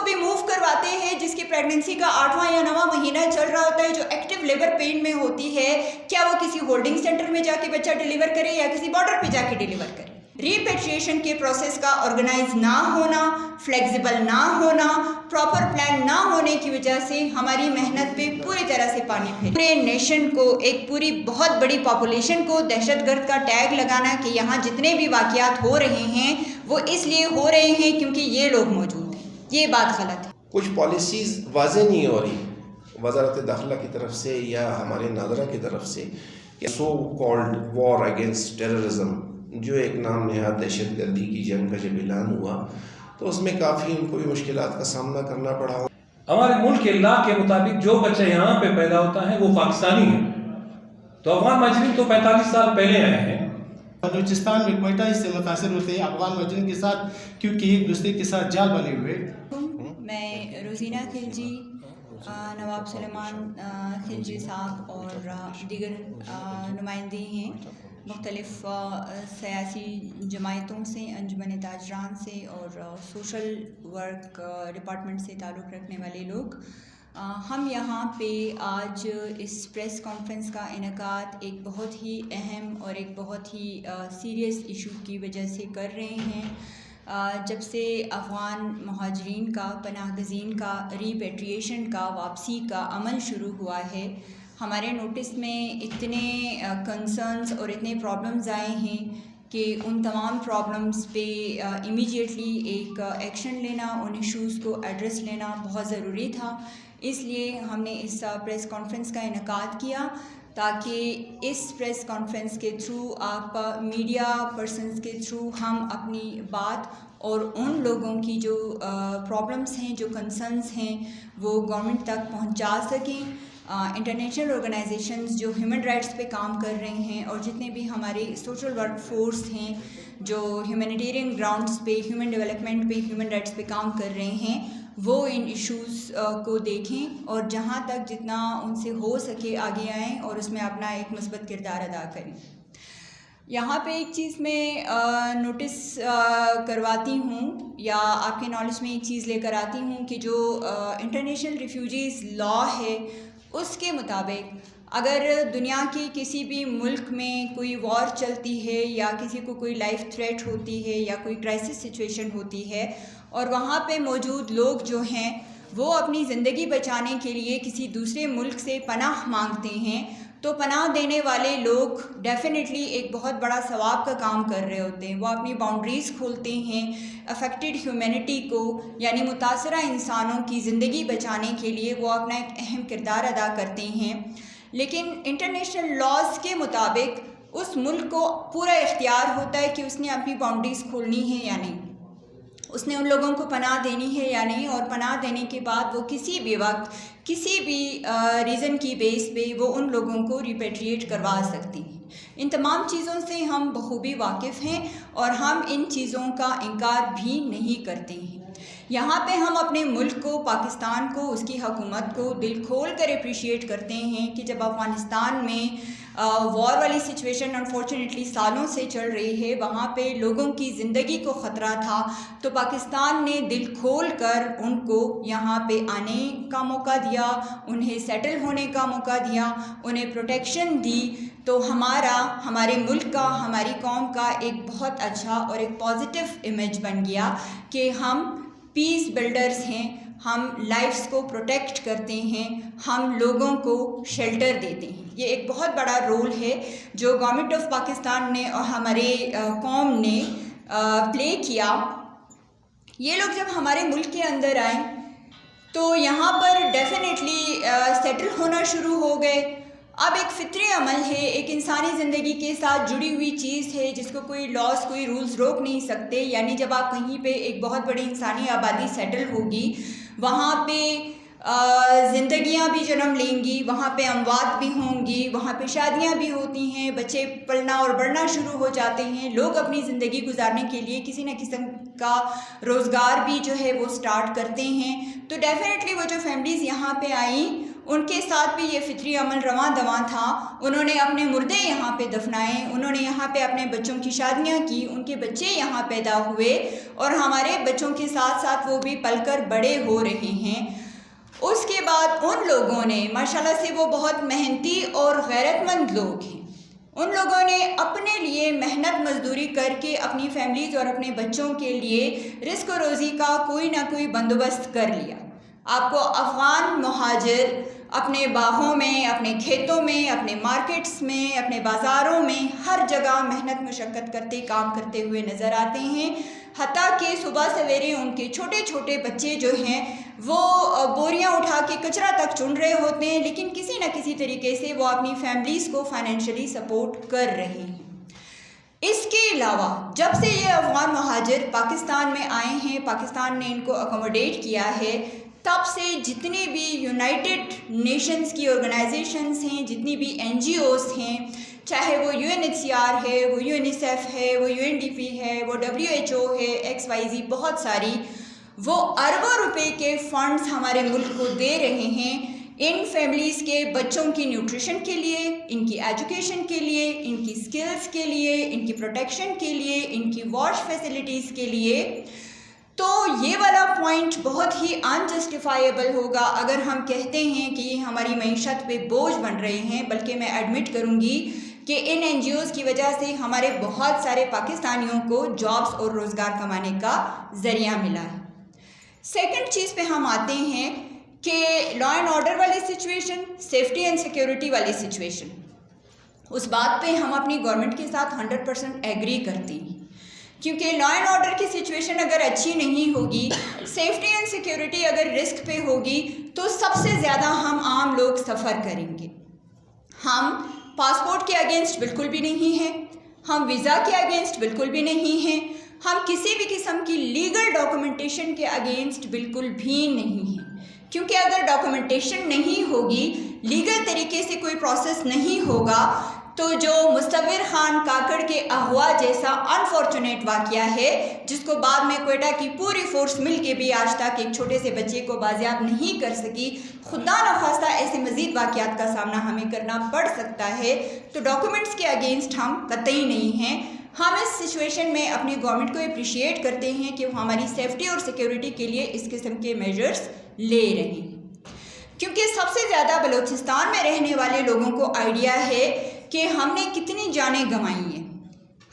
بھی موو کرواتے ہیں جس کی پریگننسی کا 8واں یا 9واں مہینہ چل رہا ہوتا ہے, جو ایکٹیو لیبر پین میں ہوتی ہے, کیا وہ کسی ہولڈنگ سینٹر میں جا کے بچہ ڈیلیور کرے یا کسی بارڈر پہ جا کے ڈیلیور کرے. ریپیٹریشن کے پروسیس کا آرگنائز نہ ہونا, فلیکسیبل نہ ہونا, پراپر پلان نہ ہونے کی وجہ سے ہماری محنت پہ پوری طرح سے پانی پھیر, پورے نیشن کو, ایک پوری بہت بڑی پاپولیشن کو دہشت گرد کا ٹیگ لگانا کہ یہاں جتنے بھی واقعات ہو رہے ہیں وہ اس لیے ہو رہے ہیں کیونکہ یہ لوگ موجود ہیں. یہ بات غلط ہے. کچھ پالیسیز واضح نہیں ہو رہی وزارت داخلہ کی طرف سے یا ہمارے ناظرہ کی طرف سے, so called war against terrorism, جو ایک نام نہاد دہشت گردی کی جنگ کا جب اعلان ہوا تو اس میں کافی ان کو بھی مشکلات کا سامنا کرنا پڑا. ہمارے ملک کے لا کے مطابق جو بچہ یہاں پہ پیدا ہوتا ہے وہ پاکستانی ہے, تو افغان مہاجرین تو 45 سال پہلے آئے ہیں. بلوچستان میں کوئٹہ اس سے متاثر ہوتے ہیں افغان مہاجرین کے ساتھ, کیونکہ ایک دوسرے کے ساتھ جال بنے ہوئے. میں روزینہ خلجی, نواب سلیمان خلجی صاحب اور دیگر نمائندے ہیں مختلف سیاسی جماعتوں سے, انجمن تاجران سے اور سوشل ورک ڈپارٹمنٹ سے تعلق رکھنے والے لوگ. ہم یہاں پہ آج اس پریس کانفرنس کا انعقاد ایک بہت ہی اہم اور ایک بہت ہی سیریس ایشو کی وجہ سے کر رہے ہیں. جب سے افغان مہاجرین کا, پناہ گزین کا ریپیٹریشن کا, واپسی کا عمل شروع ہوا ہے, ہمارے نوٹس میں اتنے کنسرنز اور اتنے پرابلمز آئے ہیں کہ ان تمام پرابلمز پہ امیڈیٹلی ایک ایکشن لینا, ان ایشوز کو ایڈریس لینا بہت ضروری تھا. اس لیے ہم نے اس پریس کانفرنس کا انعقاد کیا تاکہ اس پریس کانفرنس کے تھرو, آپ میڈیا پرسنز کے تھرو, ہم اپنی بات اور ان لوگوں کی جو پرابلمس ہیں, جو کنسرنز ہیں, وہ گورنمنٹ تک پہنچا سکیں. انٹرنیشنل آرگنائزیشنز جو ہیومن رائٹس پہ کام کر رہے ہیں اور جتنے بھی ہمارے سوشل ورک فورس ہیں جو ہیومینیٹیرین گراؤنڈس پہ, ہیومن ڈیولپمنٹ پہ, ہیومن رائٹس پہ کام کر رہے ہیں, وہ ان ایشوز کو دیکھیں اور جہاں تک جتنا ان سے ہو سکے آگے آئیں اور اس میں اپنا ایک مثبت کردار ادا کریں. یہاں پہ ایک چیز میں نوٹس کرواتی ہوں یا آپ کے نالج میں ایک چیز لے کر آتی ہوں کہ جو انٹرنیشنل ریفیوجیز لا ہے اس کے مطابق اگر دنیا کی کسی بھی ملک میں کوئی وار چلتی ہے یا کسی کو کوئی لائف تھریٹ ہوتی ہے یا کوئی کرائسس سچویشن ہوتی ہے اور وہاں پہ موجود لوگ جو ہیں وہ اپنی زندگی بچانے کے لیے کسی دوسرے ملک سے پناہ مانگتے ہیں, تو پناہ دینے والے لوگ ڈیفینیٹلی ایک بہت بڑا ثواب کا کام کر رہے ہوتے ہیں. وہ اپنی باؤنڈریز کھولتے ہیں افیکٹڈ ہیومینٹی کو, یعنی متاثرہ انسانوں کی زندگی بچانے کے لیے وہ اپنا ایک اہم کردار ادا کرتے ہیں. لیکن انٹرنیشنل لاز کے مطابق اس ملک کو پورا اختیار ہوتا ہے کہ اس نے اپنی باؤنڈریز کھولنی ہے یا نہیں, اس نے ان لوگوں کو پناہ دینی ہے یا نہیں, اور پناہ دینے کے بعد وہ کسی بھی وقت کسی بھی ریزن کی بیس پہ وہ ان لوگوں کو ریپیٹریٹ کروا سکتی ہیں. ان تمام چیزوں سے ہم بخوبی واقف ہیں اور ہم ان چیزوں کا انکار بھی نہیں کرتے ہیں. یہاں پہ ہم اپنے ملک کو, پاکستان کو, اس کی حکومت کو دل کھول کر اپریشیٹ کرتے ہیں کہ جب افغانستان میں وار والی سچویشن انفارچونیٹلی سالوں سے چل رہی ہے, وہاں پہ لوگوں کی زندگی کو خطرہ تھا, تو پاکستان نے دل کھول کر ان کو یہاں پہ آنے کا موقع دیا, انہیں سیٹل ہونے کا موقع دیا, انہیں پروٹیکشن دی. تو ہمارے ملک کا, ہماری قوم کا ایک بہت اچھا اور ایک پازیٹیو امیج بن گیا کہ ہم پیس بلڈرز ہیں, ہم لائفز کو پروٹیکٹ کرتے ہیں, ہم لوگوں کو شیلٹر دیتے ہیں. یہ ایک بہت بڑا رول ہے جو گورنمنٹ آف پاکستان نے اور ہمارے قوم نے پلے کیا. یہ لوگ جب ہمارے ملک کے اندر آئیں تو یہاں پر ڈیفینیٹلی سیٹل ہونا شروع ہو گئے. اب ایک فطری عمل ہے, ایک انسانی زندگی کے ساتھ جڑی ہوئی چیز ہے جس کو کوئی لاس, کوئی رولز روک نہیں سکتے. یعنی جب آپ کہیں پہ ایک بہت بڑی انسانی آبادی سیٹل ہوگی, وہاں پہ زندگیاں بھی جنم لیں گی, وہاں پہ اموات بھی ہوں گی, وہاں پہ شادیاں بھی ہوتی ہیں, بچے پلنا اور بڑھنا شروع ہو جاتے ہیں, لوگ اپنی زندگی گزارنے کے لیے کسی نہ قسم کا روزگار بھی جو ہے وہ سٹارٹ کرتے ہیں. تو ڈیفینیٹلی وہ جو فیملیز یہاں پہ آئیں ان کے ساتھ بھی یہ فطری عمل رواں دواں تھا. انہوں نے اپنے مردے یہاں پہ دفنائے, انہوں نے یہاں پہ اپنے بچوں کی شادیاں کی, ان کے بچے یہاں پیدا ہوئے اور ہمارے بچوں کے ساتھ ساتھ وہ بھی پل کر بڑے ہو رہے ہیں. اس کے بعد ان لوگوں نے ماشاءاللہ سے وہ بہت محنتی اور غیرت مند لوگ ہیں, ان لوگوں نے اپنے لیے محنت مزدوری کر کے اپنی فیملیز اور اپنے بچوں کے لیے رزق و روزی کا کوئی نہ کوئی بندوبست کر لیا. آپ کو افغان مہاجر اپنے باغوں میں, اپنے کھیتوں میں, اپنے مارکیٹس میں, اپنے بازاروں میں ہر جگہ محنت مشقت کرتے کام کرتے ہوئے نظر آتے ہیں. حتیٰ کہ صبح سویرے ان کے چھوٹے چھوٹے بچے جو ہیں وہ بوریاں اٹھا کے کچرا تک چن رہے ہوتے ہیں, لیکن کسی نہ کسی طریقے سے وہ اپنی فیملیز کو فائنینشلی سپورٹ کر رہے ہیں. اس کے علاوہ جب سے یہ افغان مہاجر پاکستان میں آئے ہیں, پاکستان نے ان کو اکوموڈیٹ کیا ہے, تب سے جتنے بھی یونائٹڈ نیشنز کی آرگنائزیشنز ہیں, جتنی بھی NGOs ہیں, چاہے وہ UNHCR ہے, وہ UNICEF ہے, وہ UNDP ہے, وہ WHO ہے, XYZ بہت ساری, وہ اربوں روپے کے فنڈز ہمارے ملک کو دے رہے ہیں ان فیملیز کے بچوں کی نیوٹریشن کے لیے, ان کی ایجوکیشن کے لیے, ان کی سکلز کے لیے, ان کی پروٹیکشن کے لیے, ان کی واش فیسلٹیز کے لیے. تو یہ والا پوائنٹ بہت ہی انجسٹیفائیبل ہوگا اگر ہم کہتے ہیں کہ یہ ہماری معیشت پہ بوجھ بن رہے ہیں, بلکہ میں ایڈمٹ کروں گی کہ ان NGOs کی وجہ سے ہمارے بہت سارے پاکستانیوں کو جابس اور روزگار کمانے کا ذریعہ ملا ہے. سیکنڈ چیز پہ ہم آتے ہیں کہ لا اینڈ آرڈر والی سچویشن, سیفٹی اینڈ سیکیورٹی والی سچویشن. اس بات پہ ہم اپنی گورنمنٹ کے ساتھ 100% ایگری کرتے ہیں, کیونکہ لا اینڈ آرڈر کی سچویشن اگر اچھی نہیں ہوگی, سیفٹی اینڈ سیکیورٹی اگر رسک پہ ہوگی, تو سب سے زیادہ ہم عام لوگ سفر کریں گے. ہم پاسپورٹ کے اگینسٹ بالکل بھی نہیں ہیں, ہم ویزا کے اگینسٹ بالکل بھی نہیں ہیں, ہم کسی بھی قسم کی لیگل ڈاکومنٹیشن کے اگینسٹ بالکل بھی نہیں ہیں. کیونکہ اگر ڈاکومنٹیشن نہیں ہوگی, لیگل طریقے سے کوئی پروسیس نہیں ہوگا, تو جو مصور خان کاکڑ کے اغوا جیسا انفارچونیٹ واقعہ ہے, جس کو بعد میں کوئٹہ کی پوری فورس مل کے بھی آج تک ایک چھوٹے سے بچے کو بازیاب نہیں کر سکی, خدا نخواستہ ایسے مزید واقعات کا سامنا ہمیں کرنا پڑ سکتا ہے. تو ڈاکومنٹس کے اگینسٹ ہم قطعی نہیں ہیں. ہم اس سچویشن میں اپنی گورنمنٹ کو اپریشیٹ کرتے ہیں کہ وہ ہماری سیفٹی اور سیکیورٹی کے لیے اس قسم کے میجرز لے رہے ہیں, کیونکہ سب سے زیادہ بلوچستان میں رہنے والے لوگوں کو آئیڈیا ہے کہ ہم نے کتنی جانیں گنوائی ہیں.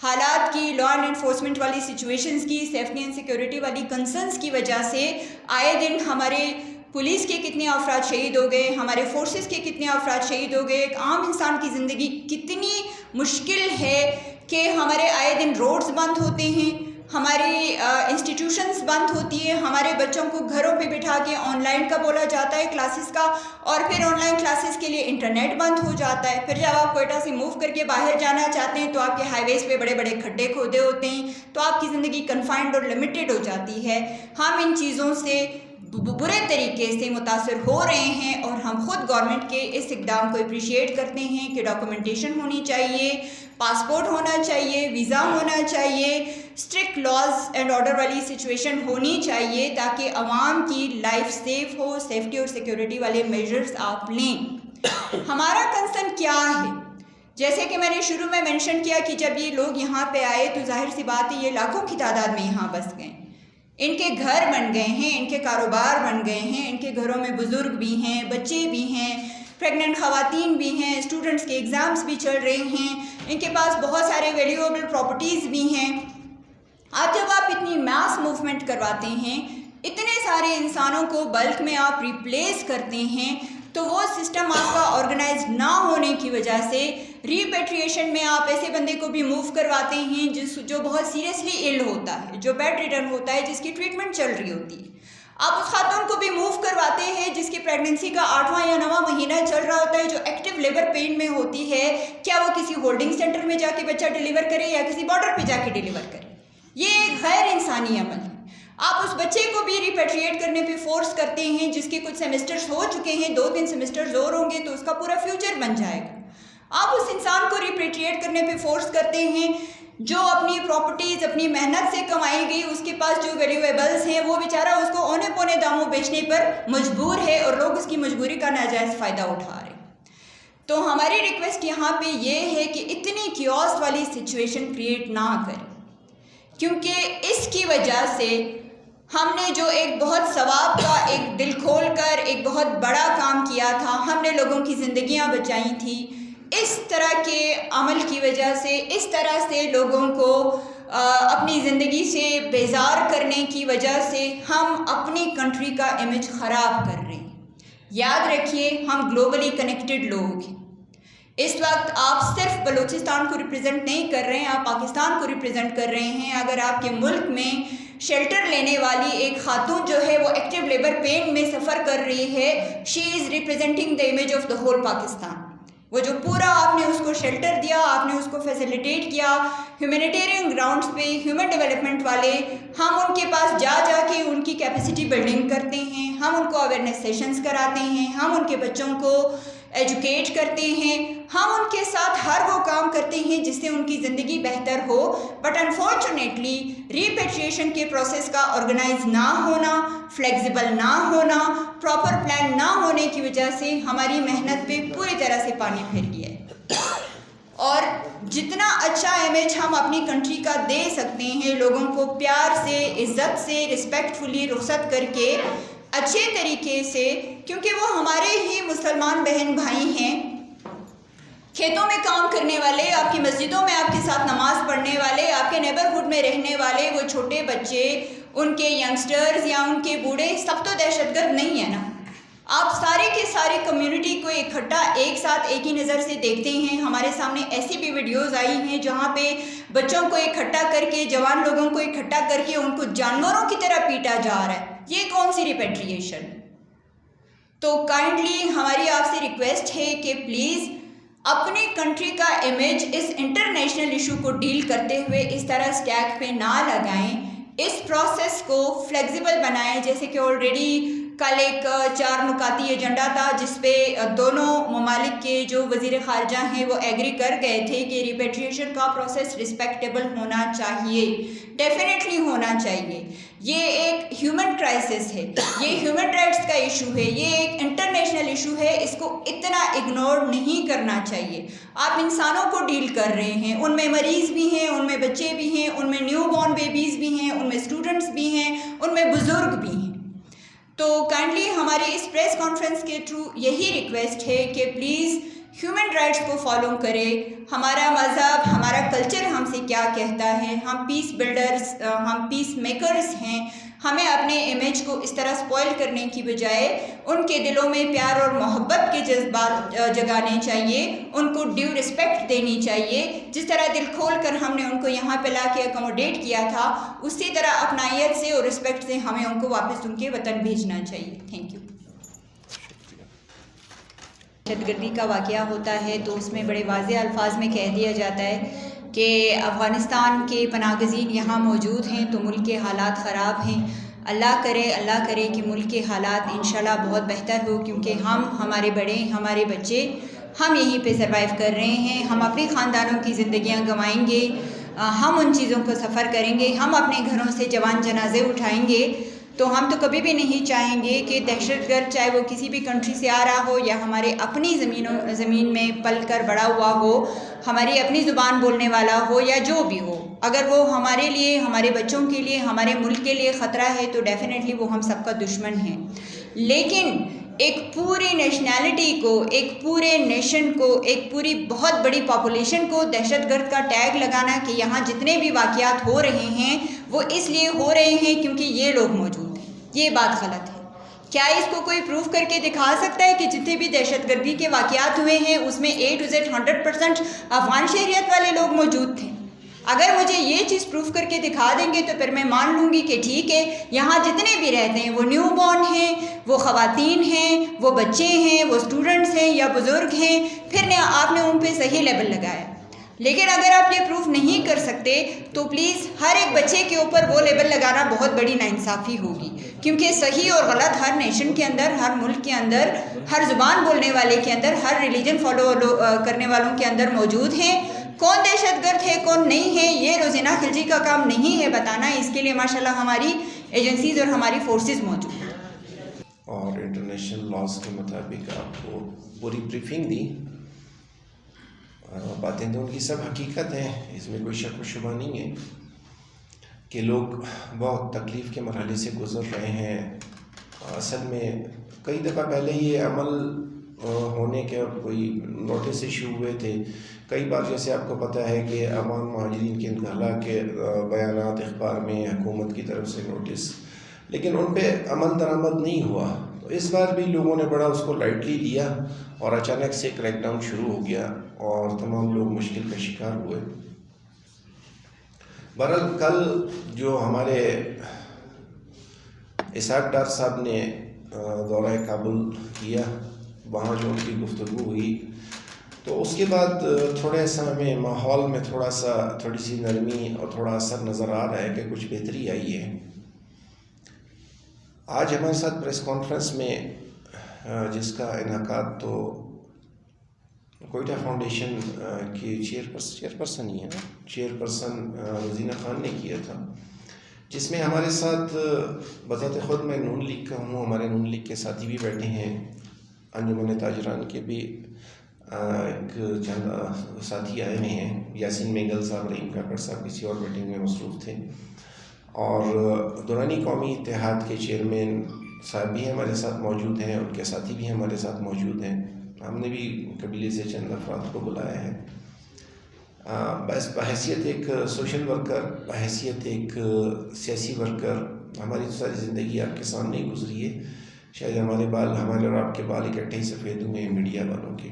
حالات کی, لا اینڈ انفورسمنٹ والی سچویشنز کی, سیفٹی اینڈ سیکیورٹی والی کنسرنز کی وجہ سے آئے دن ہمارے پولیس کے کتنے افراد شہید ہو گئے, ہمارے فورسز کے کتنے افراد شہید ہو گئے. ایک عام انسان کی زندگی کتنی مشکل ہے کہ ہمارے آئے دن روڈز بند ہوتے ہیں, ہماری انسٹیٹیوشنز بند ہوتی ہے, ہمارے بچوں کو گھروں پہ بٹھا کے آن لائن کا بولا جاتا ہے کلاسز کا, اور پھر آن لائن کلاسز کے لیے انٹرنیٹ بند ہو جاتا ہے. پھر جب آپ کوئٹہ سے موو کر کے باہر جانا چاہتے ہیں تو آپ کے ہائی ویز پہ بڑے بڑے کھڈے کھودے ہوتے ہیں, تو آپ کی زندگی کنفائنڈ اور لمیٹڈ ہو جاتی ہے. ہم ان چیزوں سے برے طریقے سے متاثر ہو رہے ہیں, اور ہم خود گورنمنٹ کے اس اقدام کو اپریشیٹ کرتے ہیں کہ ڈاکومنٹیشن ہونی چاہیے, پاسپورٹ ہونا چاہیے, ویزا ہونا چاہیے, اسٹرکٹ لاز اینڈ آرڈر والی سچویشن ہونی چاہیے, تاکہ عوام کی لائف سیف ہو. سیفٹی اور سیکیورٹی والے میجرز آپ لیں. ہمارا کنسرن کیا ہے؟ جیسے کہ میں نے شروع میں مینشن کیا کہ جب یہ لوگ یہاں پہ آئے تو ظاہر سی بات ہے یہ لاکھوں کی تعداد میں یہاں بس گئے, ان کے گھر بن گئے ہیں, ان کے کاروبار بن گئے ہیں, ان کے گھروں میں بزرگ بھی ہیں, بچے بھی ہیں, پریگننٹ خواتین بھی ہیں, اسٹوڈنٹس کے ایگزامس بھی چل رہے ہیں, ان کے پاس بہت سارے ویلیویبل پراپرٹیز بھی ہیں. آج جب آپ اتنی میس موومنٹ کرواتے ہیں, اتنے سارے انسانوں کو بلک میں آپ ریپلیس کرتے ہیں, تو وہ سسٹم آپ کا آرگنائز نہ ہونے کی وجہ سے ریپیٹریشن میں آپ ایسے بندے کو بھی موو کرواتے ہیں جو بہت سیریسلی ال ہوتا ہے, جو بیڈ ریڈن ہوتا ہے, جس کی ٹریٹمنٹ چل رہی ہوتی ہے. آپ اس خاتون کو بھی موو کرواتے ہیں جس کی پریگننسی کا 8واں یا 9واں مہینہ چل رہا ہوتا ہے, جو ایکٹیو لیبر پین میں ہوتی ہے. کیا وہ کسی ہولڈنگ سینٹر میں جا کے بچہ ڈیلیور کرے یا کسی بارڈر پہ جا کے ڈیلیور کرے؟ یہ ایک غیر انسانی عمل ہے. آپ اس بچے کو بھی ریپیٹریٹ کرنے پہ فورس کرتے ہیں جس کے کچھ سیمسٹرز ہو چکے ہیں, 2-3 سیمسٹرز اور ہوں گے تو اس کا پورا فیوچر بن جائے گا. آپ اس انسان کو ریپیٹریٹ کرنے پہ فورس کرتے ہیں جو اپنی پراپرٹیز اپنی محنت سے کمائی گئی, اس کے پاس جو ویلیویبلز ہیں وہ بیچارہ اس کو اونے پونے میں داموں بیچنے پر مجبور ہے اور لوگ اس کی مجبوری کا ناجائز فائدہ اٹھا رہے ہیں۔ تو ہماری ریکویسٹ یہاں پہ یہ ہے کہ اتنی کیوس والی سچویشن کریٹ نہ کریں، کیونکہ اس کی وجہ سے ہم نے جو ایک بہت ثواب کا ایک دل کھول کر ایک بہت بڑا کام کیا تھا، ہم نے لوگوں کی زندگیاں بچائی تھیں، اس طرح کے عمل کی وجہ سے، اس طرح سے لوگوں کو اپنی زندگی سے بیزار کرنے کی وجہ سے ہم اپنی کنٹری کا امیج خراب کر رہے ہیں۔ یاد رکھیے ہم گلوبلی کنیکٹڈ لوگ ہیں۔ اس وقت آپ صرف بلوچستان کو ریپرزینٹ نہیں کر رہے ہیں، آپ پاکستان کو ریپرزینٹ کر رہے ہیں۔ اگر آپ کے ملک میں شیلٹر لینے والی ایک خاتون جو ہے وہ ایکٹیو لیبر پین میں سفر کر رہی ہے، she is representing the image of the whole Pakistan. وہ جو پورا آپ نے اس کو شیلٹر دیا، آپ نے اس کو فیسیلیٹیٹ کیا، ہیومینیٹیرین گراؤنڈز پہ ہیومن ڈیولپمنٹ والے، ہم ان کے پاس جا کے ان کی کیپیسٹی بلڈنگ کرتے ہیں، ہم ان کو اویئرنیس سیشنز کراتے ہیں، ہم ان کے بچوں کو ایجوکیٹ کرتے ہیں، ہم ان کے ساتھ ہر وہ کام کرتے ہیں جس سے ان کی زندگی بہتر ہو۔ بٹ انفارچونیٹلی ریپیٹریشن کے پروسیس کا آرگنائز نہ ہونا، فلیکسیبل نہ ہونا، پراپر پلان نہ ہونے کی وجہ سے ہماری محنت پہ پوری طرح سے پانی پھر گیا ہے۔ اور جتنا اچھا امیج ہم اپنی کنٹری کا دے سکتے ہیں، لوگوں کو پیار سے، عزت سے، رسپیکٹفلی رخصت کر کے اچھے طریقے سے، کیونکہ وہ ہمارے ہی مسلمان بہن بھائی ہیں، کھیتوں میں کام کرنے والے، آپ کی مسجدوں میں آپ کے ساتھ نماز پڑھنے والے، آپ کے نیبرہڈ میں رہنے والے وہ چھوٹے بچے، ان کے ینگسٹرز یا ان کے بوڑھے، سب تو دہشت گرد نہیں ہیں نا۔ آپ سارے کے سارے کمیونٹی کو اکٹھا ایک ساتھ ایک ہی نظر سے دیکھتے ہیں۔ ہمارے سامنے ایسی بھی ویڈیوز آئی ہیں جہاں پہ بچوں کو اکٹھا کر کے، جوان لوگوں کو اکٹھا کر کے ان کو جانوروں کی طرح پیٹا جا رہا ہے۔ یہ کون سی ریپیٹریشن؟ تو کائنڈلی ہماری آپ سے ریکویسٹ ہے کہ پلیز اپنی کنٹری کا امیج اس انٹرنیشنل ایشو کو ڈیل کرتے ہوئے اس طرح اسٹیک پہ نہ لگائیں، اس پروسیس کو فلیکسیبل بنائیں۔ جیسے کہ آلریڈی کل ایک 4 نکاتی ایجنڈا تھا جس پہ دونوں ممالک کے جو وزیر خارجہ ہیں وہ ایگری کر گئے تھے کہ ریپیٹریشن کا پروسیس رسپیکٹیبل ہونا چاہیے، ڈیفینیٹلی ہونا چاہیے۔ یہ ایک ہیومن کرائسس ہے، یہ ہیومن رائٹس کا ایشو ہے، یہ ایک انٹرنیشنل ایشو ہے، اس کو اتنا اگنور نہیں کرنا چاہیے۔ آپ انسانوں کو ڈیل کر رہے ہیں، ان میں مریض بھی ہیں، ان میں بچے بھی ہیں، ان میں نیو بورن بیبیز بھی ہیں، ان میں اسٹوڈنٹس بھی ہیں، ان میں بزرگ بھی ہیں۔ تو کائنڈلی ہماری اس پریس کانفرنس کے تھرو یہی ریکویسٹ ہے کہ پلیز ہیومن رائٹس کو فالو کرے۔ ہمارا مذہب، ہمارا کلچر ہم سے کیا کہتا ہے، ہم پیس بلڈرز، ہم پیس میکرز ہیں۔ ہمیں اپنے امیج کو اس طرح سپوائل کرنے کی بجائے ان کے دلوں میں پیار اور محبت کے جذبات جگانے چاہیے، ان کو ڈیو رسپیکٹ دینی چاہیے۔ جس طرح دل کھول کر ہم نے ان کو یہاں پہ لا کے اکوموڈیٹ کیا تھا، اسی طرح اپنائیت سے اور رسپیکٹ سے ہمیں ان کو واپس ان کے وطن بھیجنا چاہیے۔ Thank you. دہشت گردی کا واقعہ ہوتا ہے تو اس میں بڑے واضح الفاظ میں کہہ دیا جاتا ہے کہ افغانستان کے پناہ گزین یہاں موجود ہیں تو ملک کے حالات خراب ہیں۔ اللہ کرے کہ ملک کے حالات انشاءاللہ بہت بہتر ہو، کیونکہ ہمارے بڑے، ہمارے بچے، ہم یہیں پہ سروائیو کر رہے ہیں۔ ہم اپنے خاندانوں کی زندگیاں گنوائیں گے، ہم ان چیزوں کو سفر کریں گے، ہم اپنے گھروں سے جوان جنازے اٹھائیں گے۔ تو ہم تو کبھی بھی نہیں چاہیں گے کہ دہشت گرد چاہے وہ کسی بھی کنٹری سے آ رہا ہو یا ہمارے اپنی زمین میں پل کر بڑا ہوا ہو، ہماری اپنی زبان بولنے والا ہو یا جو بھی ہو، اگر وہ ہمارے لیے، ہمارے بچوں کے لیے، ہمارے ملک کے لیے خطرہ ہے تو ڈیفینیٹلی وہ ہم سب کا دشمن ہے۔ لیکن ایک پوری نیشنلٹی کو، ایک پورے نیشن کو، ایک پوری بہت بڑی پاپولیشن کو دہشت گرد کا ٹیگ لگانا کہ یہاں جتنے بھی واقعات ہو رہے ہیں وہ اس لیے ہو رہے ہیں کیونکہ یہ لوگ موجود ہیں، یہ بات غلط ہے۔ کیا اس کو کوئی پروف کر کے دکھا سکتا ہے کہ جتنے بھی دہشت گردی کے واقعات ہوئے ہیں اس میں A to Z 100% افغان شہریت والے لوگ موجود تھے؟ اگر مجھے یہ چیز پروف کر کے دکھا دیں گے تو پھر میں مان لوں گی کہ ٹھیک ہے، یہاں جتنے بھی رہتے ہیں وہ نیو بورن ہیں، وہ خواتین ہیں، وہ بچے ہیں، وہ اسٹوڈنٹس ہیں یا بزرگ ہیں، پھر آپ نے ان پہ صحیح لیبل لگایا۔ لیکن اگر آپ یہ پروف نہیں کر سکتے تو پلیز ہر ایک بچے کے اوپر وہ لیبل لگانا بہت بڑی ناانصافی ہوگی، کیونکہ صحیح اور غلط ہر نیشن کے اندر، ہر ملک کے اندر، ہر زبان بولنے والے کے اندر، ہر ریلیجن فالو کرنے والوں کے اندر موجود ہیں۔ کون دہشت گرد ہے، کون نہیں ہے، یہ روزینہ خلجی کا کام نہیں ہے بتانا۔ اس کے لیے ماشاءاللہ ہماری ایجنسیز اور ہماری فورسز موجود ہیں۔ اور انٹرنیشنل لاز کے مطابق آپ کو پوری بریفنگ دی. باتیں تو ان کی سب حقیقت ہیں، اس میں کوئی شک و شبہ نہیں ہے کہ لوگ بہت تکلیف کے مرحلے سے گزر رہے ہیں. اصل میں کئی دفعہ پہلے یہ عمل ہونے کے کوئی نوٹس ایشو ہوئے تھے. کئی بار جیسے آپ کو پتہ ہے کہ عوام مہاجرین کے انخلا کے بیانات اخبار میں حکومت کی طرف سے نوٹس، لیکن ان پہ عمل درآمد نہیں ہوا. تو اس بار بھی لوگوں نے بڑا اس کو لائٹلی لیا اور اچانک سے کریک ڈاؤن شروع ہو گیا اور تمام لوگ مشکل کا شکار ہوئے. بہرحال کل جو ہمارے اسحاق ڈار صاحب نے دورہ کابل کیا، وہاں جو ان کی گفتگو ہوئی، تو اس کے بعد تھوڑے سا ہمیں ماحول میں تھوڑی سی نرمی اور تھوڑا اثر نظر آ رہا ہے کہ کچھ بہتری آئی ہے. آج ہمارے ساتھ پریس کانفرنس میں جس کا انعقاد تو کوئٹہ فاؤنڈیشن کی چیئرپرسن ہی ہے نا، چیئرپرسن روزینہ خان نے کیا تھا، جس میں ہمارے ساتھ بذات خود میں نون لیگ کا ہوں، ہمارے نون لیگ کے ساتھی بھی بیٹھے ہیں، انجمن تاجران کے بھی ایک چند ساتھی آئے ہوئے ہیں. یاسین مینگل صاحب، رحیم کاکڑ صاحب کسی اور میٹنگ میں مصروف تھے، اور دورانی قومی اتحاد کے چیئرمین صاحب بھی ہمارے ساتھ موجود ہیں، ان کے ساتھی بھی ہمارے ساتھ موجود ہیں. ہم نے بھی قبیلے سے چند افراد کو بلایا ہے. بس بحیثیت ایک سوشل ورکر، بحیثیت ایک سیاسی ورکر، ہماری تو ساری زندگی آپ کے سامنے ہی گزری ہے. شاید ہمارے اور آپ کے بال اکٹھے ہی سفید ہوئے ہیں میڈیا والوں کے.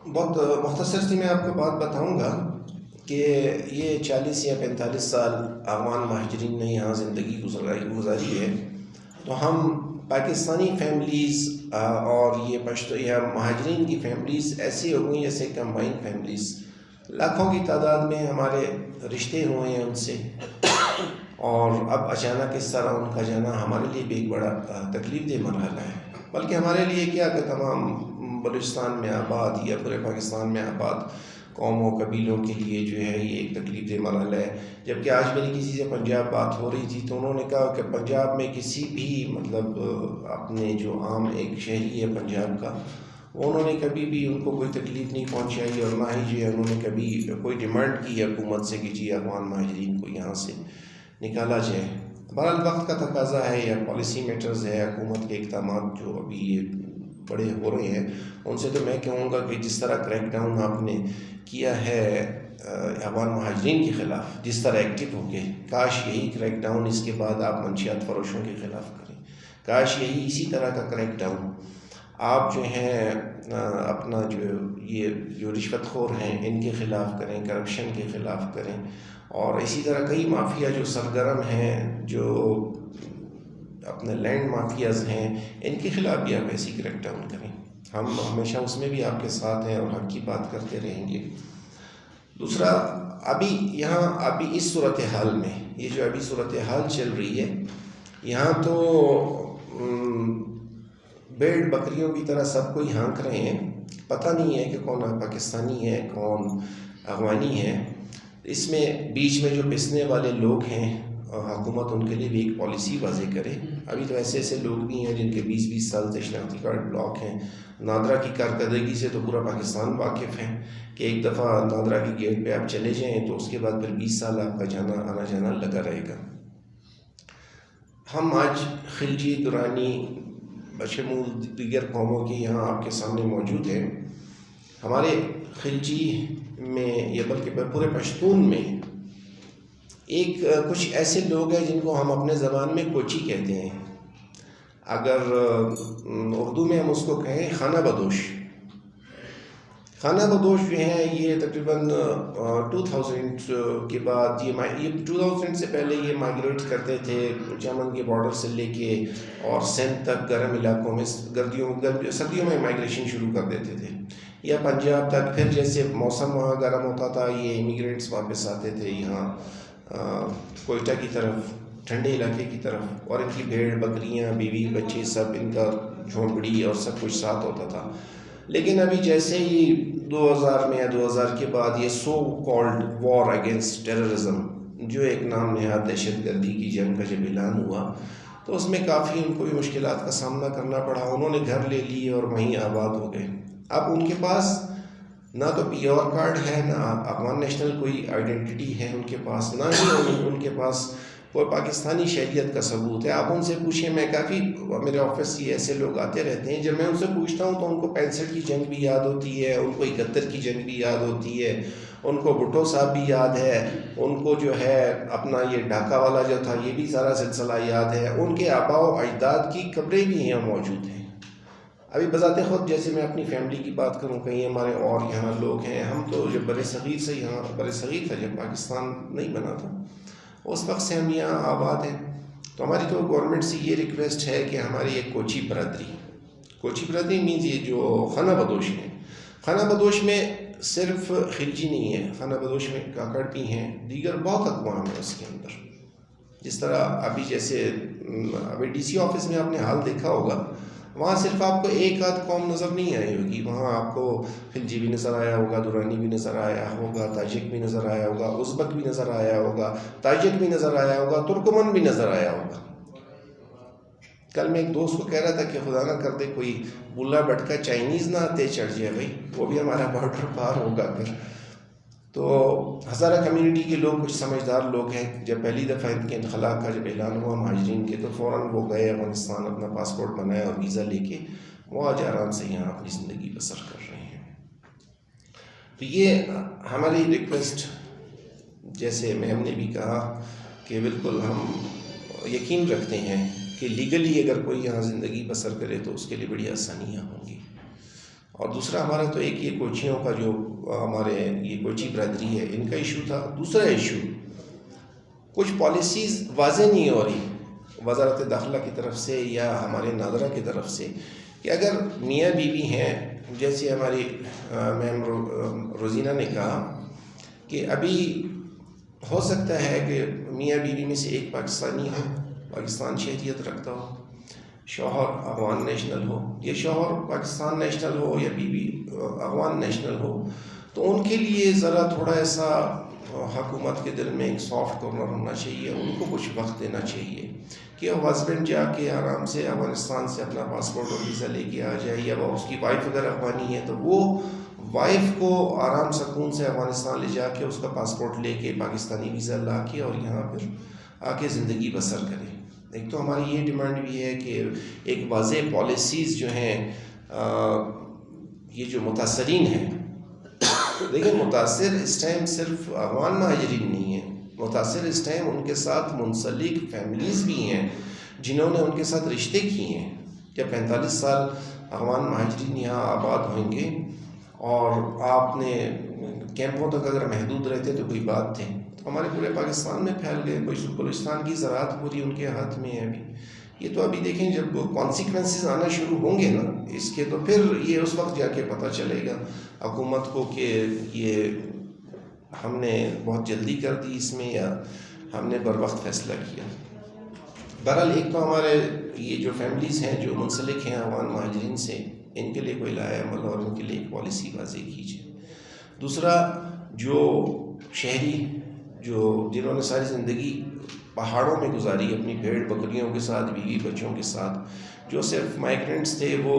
بہت مختصر سی میں آپ کو بات بتاؤں گا کہ یہ 40 یا 45 سال افغان مہاجرین نے یہاں زندگی گزاری ہے. تو ہم پاکستانی فیملیز اور یہ مہاجرین کی فیملیز ایسی ہو گئی جیسے کمبائن فیملیز. لاکھوں کی تعداد میں ہمارے رشتے ہوئے ہیں ان سے، اور اب اچانک اس طرح ان کا جانا ہمارے لیے بھی ایک بڑا تکلیف دہ مرحلہ ہے. بلکہ ہمارے لیے کیا کہ تمام بلوچستان میں آباد یا پورے پاکستان میں آباد قوموں قبیلوں کے لیے جو ہے یہ ایک تکلیف دہ مرحلہ ہے. جبکہ آج میری کسی سے پنجاب بات ہو رہی تھی تو انہوں نے کہا کہ پنجاب میں کسی بھی اپنے جو عام ایک شہری ہے پنجاب کا، انہوں نے کبھی بھی ان کو کوئی تکلیف نہیں پہنچائی، اور نہ ہی جو ہے انہوں نے کبھی کوئی ڈیمانڈ کی حکومت سے کہ جی افغان مہاجرین کو یہاں سے نکالا جائے. بہرحال وقت کا تقاضا ہے یا پالیسی میٹرز ہے، حکومت کے اقدامات جو ابھی یہ بڑے ہو رہے ہیں، ان سے تو میں کہوں گا کہ جس طرح کریک ڈاؤن آپ نے کیا ہے افغان مہاجرین کے خلاف، جس طرح ایکٹیو ہو کے، کاش یہی کریک ڈاؤن اس کے بعد آپ منشیات فروشوں کے خلاف کریں. کاش یہی اسی طرح کا کریک ڈاؤن آپ جو ہیں اپنا جو رشوت خور ہیں ان کے خلاف کریں، کرپشن کے خلاف کریں، اور اسی طرح کئی مافیا جو سرگرم ہیں، جو اپنے لینڈ مافیاز ہیں، ان کے خلاف بھی آپ ایسی کریک ڈاؤن کریں. ہم ہمیشہ اس میں بھی آپ کے ساتھ ہیں اور حق کی بات کرتے رہیں گے. دوسرا، ابھی اس صورتحال میں، یہ جو ابھی صورتحال چل رہی ہے، یہاں تو بھیڑ بکریوں کی طرح سب کوئی ہانک رہے ہیں. پتہ نہیں ہے کہ کون پاکستانی ہے کون افغانی ہے. اس میں بیچ میں جو پسنے والے لوگ ہیں، حکومت ان کے لیے بھی ایک پالیسی واضح کرے. ابھی تو ایسے لوگ بھی ہیں جن کے 20 سال سے شناختی کارڈ بلاک ہیں. نادرا کی کارکردگی سے تو پورا پاکستان واقف ہے کہ ایک دفعہ نادرا کی گیٹ پہ آپ چلے جائیں تو اس کے بعد پھر 20 سال آپ کا آنا جانا لگا رہے گا. ہم آج خلجی، درانی بشمول دیگر قوموں کے یہاں آپ کے سامنے موجود ہیں. ہمارے خلجی میں یا بلکہ پورے پشتون میں کچھ ایسے لوگ ہیں جن کو ہم اپنے زبان میں کوچی کہتے ہیں. اگر اردو میں ہم اس کو کہیں خانہ بدوش. خانہ بدوش جو ہیں یہ تقریباً 2000 کے بعد، یہ 2000 سے پہلے یہ مائگریٹ کرتے تھے چمن کے بارڈر سے لے کے اور سندھ تک، گرم علاقوں میں سردیوں میں مائگریشن شروع کر دیتے تھے، یا پنجاب تک. پھر جیسے موسم وہاں گرم ہوتا تھا یہ امیگرینٹس واپس آتے تھے یہاں کوئٹہ کی طرف، ٹھنڈے علاقے کی طرف، اور ان کی بھیڑ بکریاں، بیوی بچے، سب ان کا جھونپڑی اور سب کچھ ساتھ ہوتا تھا. لیکن ابھی جیسے ہی 2000 میں یا 2000 کے بعد یہ so called war against terrorism, جو ایک نام نہاد دہشت گردی کی جنگ کا جب اعلان ہوا، تو اس میں کافی ان کو بھی مشکلات کا سامنا کرنا پڑا. انہوں نے گھر لے لیے اور وہیں آباد ہو گئے. اب ان کے پاس نہ تو پی آر کارڈ ہے، نہ افغان نیشنل کوئی آئیڈینٹی ہے ان کے پاس، نہ ہی ان کے پاس کوئی پاکستانی شہریت کا ثبوت ہے. آپ ان سے پوچھیں، میں کافی میرے آفس سے ایسے لوگ آتے رہتے ہیں، جب میں ان سے پوچھتا ہوں تو ان کو 65 کی جنگ بھی یاد ہوتی ہے، ان کو 71 کی جنگ بھی یاد ہوتی ہے، ان کو بھٹو صاحب بھی یاد ہے، ان کو جو ہے اپنا یہ ڈھاکہ والا جو تھا یہ بھی سارا سلسلہ یاد ہے، ان کے آباء و اجداد کی قبریں بھی یہاں موجود ہیں. ابھی بذات خود جیسے میں اپنی فیملی کی بات کروں، کہیں ہمارے اور یہاں لوگ ہیں، ہم تو جب برِ صغیر سے یہاں، برِ صغیر تھا جب پاکستان نہیں بنا تھا، اس وقت سے ہم یہاں آباد ہیں. تو ہماری تو گورنمنٹ سے یہ ریکویسٹ ہے کہ ہماری ایک کوچی برادری مینز یہ جو خانہ بدوش ہیں، خانہ بدوش میں صرف خلجی نہیں ہے، خانہ بدوش میں کاکڑ بھی ہیں، دیگر بہت اقوام ہیں اس کے اندر. جس طرح ابھی جیسے ابھی ڈی سی آفس میں آپ نے حال دیکھا ہوگا، وہاں صرف آپ کو ایک آدھ قوم نظر نہیں آئی ہوگی، وہاں آپ کو خلجی بھی نظر آیا ہوگا، دورانی بھی نظر آیا ہوگا، تاجک بھی نظر آیا ہوگا، ازبک بھی نظر آیا ہوگا، تاجک بھی نظر آیا ہوگا، ترکمن بھی نظر آیا ہوگا. کل میں ایک دوست کو کہہ رہا تھا کہ خدا نہ کر دے کوئی بلا بٹکا چائنیز نہ آتے چڑھ جائے بھائی، وہ بھی ہمارا بارڈر پار ہوگا پھر. تو ہزارہ کمیونٹی کے لوگ کچھ سمجھدار لوگ ہیں. جب پہلی دفعہ ان کے انخلاء کا جب اعلان ہوا مہاجرین کے، تو فوراً وہ گئے افغانستان، اپنا پاسپورٹ بنایا اور ویزا لے کے وہ آج آرام سے یہاں اپنی زندگی بسر کر رہے ہیں. تو یہ ہماری ریکویسٹ، جیسے میم نے بھی کہا کہ بالکل ہم یقین رکھتے ہیں کہ لیگلی اگر کوئی یہاں زندگی بسر کرے تو اس کے لیے بڑی آسانیاں ہوں گی. اور دوسرا ہمارا تو ایک یہ کوچیوں کا جو ہمارے یہ کوچی برادری ہے، ان کا ایشو تھا. دوسرا ایشو، کچھ پالیسیز واضح نہیں ہو رہی وزارت داخلہ کی طرف سے یا ہمارے ناظرہ کی طرف سے، کہ اگر میاں بیوی ہیں، جیسے ہماری میم روزینہ نے کہا کہ ابھی ہو سکتا ہے کہ میاں بیوی میں سے ایک پاکستانی ہو، پاکستان شہریت رکھتا ہو، شوہر افغان نیشنل ہو، یا شوہر پاکستان نیشنل ہو یا بیوی افغان نیشنل ہو، تو ان کے لیے ذرا تھوڑا ایسا حکومت کے دل میں ایک سافٹ کارنر ہونا چاہیے. ان کو کچھ وقت دینا چاہیے کہ وہ ہسبینڈ جا کے آرام سے افغانستان سے اپنا پاسپورٹ اور ویزا لے کے آ جائے، یا وہ اس کی وائف اگر افغانی ہے تو وہ وائف کو آرام سکون سے افغانستان لے جا کے اس کا پاسپورٹ لے کے پاکستانی ویزا لا کے اور یہاں پھر آ کے زندگی بسر کرے. ایک تو ہماری یہ ڈیمانڈ بھی ہے کہ ایک واضح پالیسیز جو ہیں، یہ جو متاثرین ہیں، دیکھیں متاثر اس ٹائم صرف افغان مہاجرین نہیں ہیں، متاثر اس ٹائم ان کے ساتھ منسلک فیملیز بھی ہیں جنہوں نے ان کے ساتھ رشتے کیے ہیں. جب 45 سال افغان مہاجرین یہاں آباد ہوئیں گے اور آپ نے کیمپوں تک اگر محدود رہتے تو کوئی بات تھے، تو ہمارے پورے پاکستان میں پھیل گئے. کوئی بلوچستان کی زراعت پوری ان کے ہاتھ میں ہے ابھی. یہ تو ابھی دیکھیں جب کانسیکوینسز آنا شروع ہوں گے نا اس کے، تو پھر یہ اس وقت جا کے پتہ چلے گا حکومت کو کہ یہ ہم نے بہت جلدی کر دی اس میں یا ہم نے بر وقت فیصلہ کیا. بہرحال ایک تو ہمارے یہ جو فیملیز ہیں جو منسلک ہیں افغان مہاجرین سے، ان کے لیے کوئی لائحہ عمل اور ان کے لیے ایک پالیسی واضح کیجیے. دوسرا، جو شہری جنہوں نے ساری زندگی پہاڑوں میں گزاری اپنی بھیڑ بکریوں کے ساتھ، بیوی بچوں کے ساتھ، جو صرف مائیگرنٹس تھے، وہ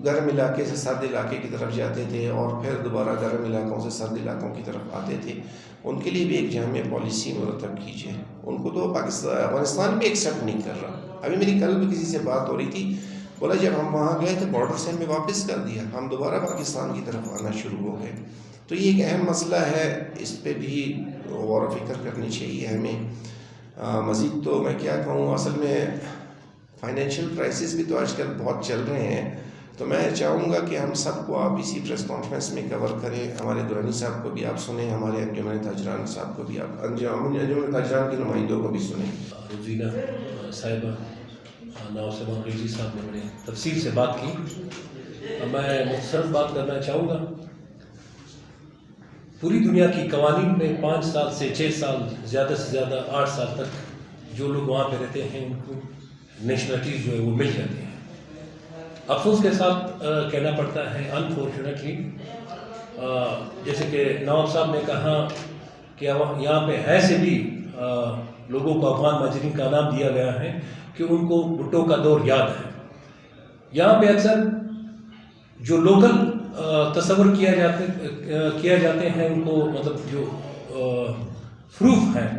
گرم علاقے سے سرد علاقے کی طرف جاتے تھے اور پھر دوبارہ گرم علاقوں سے سرد علاقوں کی طرف آتے تھے، ان کے لیے بھی ایک جامع پالیسی مرتب کیجیے. ان کو تو افغانستان بھی ایکسیپٹ نہیں کر رہا. ابھی میری کل بھی کسی سے بات ہو رہی تھی، بولا جب ہم وہاں گئے تو بارڈر سے ہمیں واپس کر دیا، ہم دوبارہ پاکستان کی طرف آنا شروع ہو گئے. تو یہ ایک اہم مسئلہ ہے، اس پہ بھی غور و فکر کرنی چاہیے ہمیں. مزید تو میں کیا کہوں، اصل میں فائنینشیل کرائسس بھی تو آج کل بہت چل رہے ہیں، تو میں چاہوں گا کہ ہم سب کو آپ اسی پریس کانفرنس میں کور کریں. ہمارے دورانی صاحب کو بھی آپ سنیں، ہمارے انجمن تاجران صاحب کو بھی آپ، انجمن تاجران کے نمائندوں کو بھی سنیں. روزینہ صاحبہ، نواب سلمان خلجی صاحب نے بڑے تفصیل سے بات کی. میں مختصر بات کرنا چاہوں گا. پوری دنیا کی قوانین میں 5 سال سے 6 سال، زیادہ سے زیادہ 8 سال تک جو لوگ وہاں پہ رہتے ہیں ان کو نیشنلٹیز جو ہے وہ مل جاتی ہیں. افسوس کے ساتھ کہنا پڑتا ہے انفارچونیٹلی، جیسے کہ نواب صاحب نے کہا کہ یہاں پہ ایسے بھی لوگوں کو افغان مہاجرین کا نام دیا گیا ہے کہ ان کو بھٹو کا دور یاد ہے. یہاں پہ اکثر جو لوکل تصور کیا جاتے ہیں ان کو مطلب جو پروف ہیں